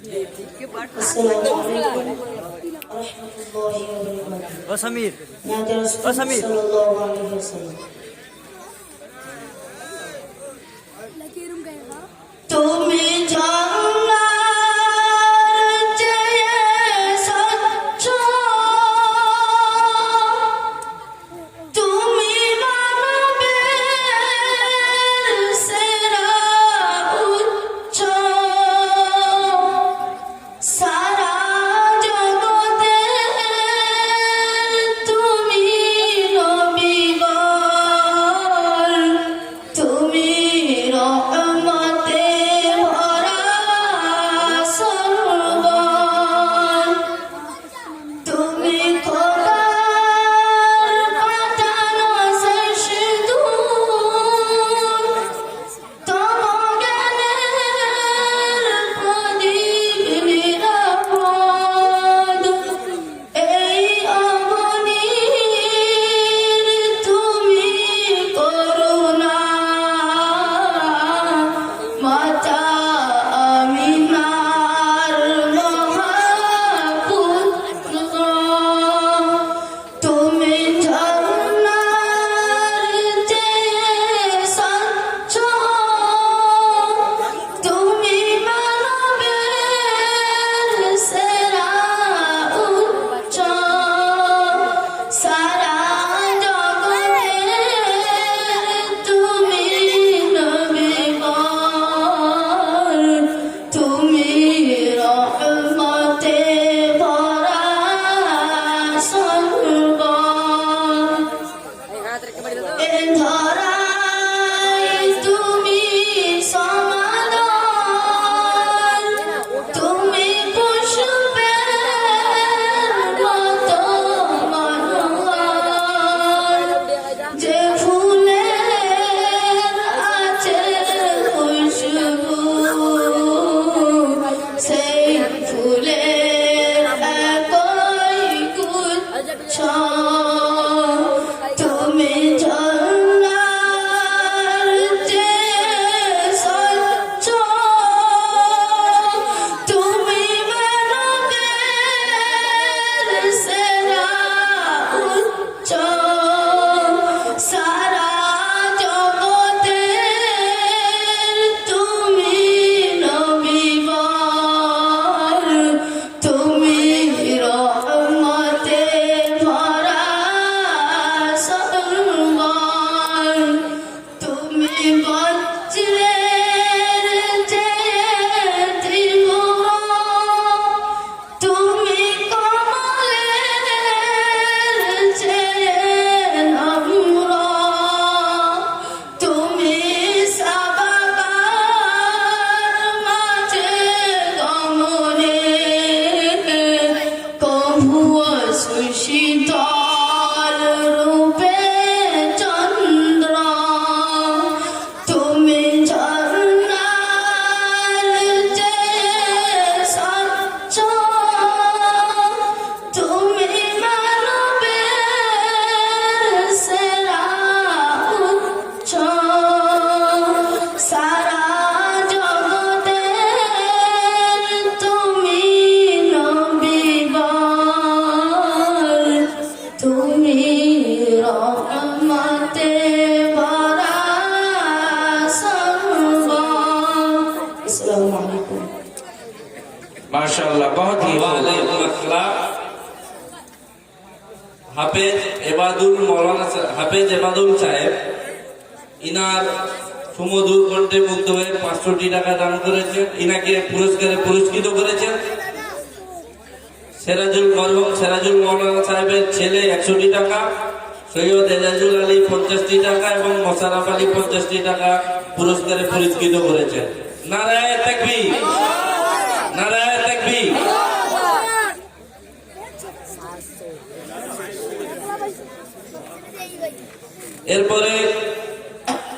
Assalamualaikum warahmatullahi wabarakatuh. Oh Samir. Nabi Oh Samir. sallallahu alaihi wasallam. তুমি জান্নাত চেয়ে সচ্চ, তুমি মানবের সেরা উচ্চ, সারা জগতে তুমি নবীগণ, তুমি রহমতে ভরা সর্বগণ, তুমি খোদার পাঠানো শেষ দূত, তব জ্ঞানের প্রদীপ নিরাপদ, এই অবনীর তুমি করুণা, মাতা আমিনার মহাপুত্র, তুমি ঝরনার চেয়ে স্বচ্ছ, তুমি মানবের সেরা উচ্চ, সারা জগতে তুমি নবীগণ, তুমি রহমতে ভরা সর্বগণ, এ ধরায় তুমি সমাদর, তুমি পুষ্পের মতো মনোহর, যে ফুলের আছে খুশবু, সেই ফুলের একই গুচ্ছ, তুমি ঝরনার চেয়ে স্বচ্ছ, তুমি মানবের সেরা উচ্চ, সারা জগতে তুমি নবীগণ, তুমি রহমতে ভরা সর্বগণ, তুমি বজ্রের চেয়ে তীব্র, তুমি কমলের চেয়ে নম্র, তুমি সাবাবার মাঝে গমনে, কভুও সুশীতল রূপে চন্দ্র, তুমি ঝরনার চেয়ে স্বচ্ছ, তুমি মানবের সেরা উচ্চ, সারা জগতে তুমি নবীগণ, তুমি রহমতে ভরা সর্বগণ। আসসালামু আলাইকুম। माशाअल्लाह बहुत ही वालेकुम अस्सलाम। হাফেজ এবাদুল মৌলানা হাফেজ এবাদুল সাহেব ইনার সুমধুর কণ্ঠে মুগ্ধ হয়ে 500 টাকা দান করেছেন, ইনাকে পুরস্কারে পুরস্কৃত করেছেন। সেরাজুল মরহুম সেরাজুল মৌলানা সাহেবের ছেলে 100 টাকা, সৈয়দ এজাজুল আলী 50 টাকা এবং মোশাররফ আলী 50 টাকা পুরস্কারে পুরস্কৃত করেছেন। নারায়ে তাকবীর, নারায়ে তাকবীর। এরপরে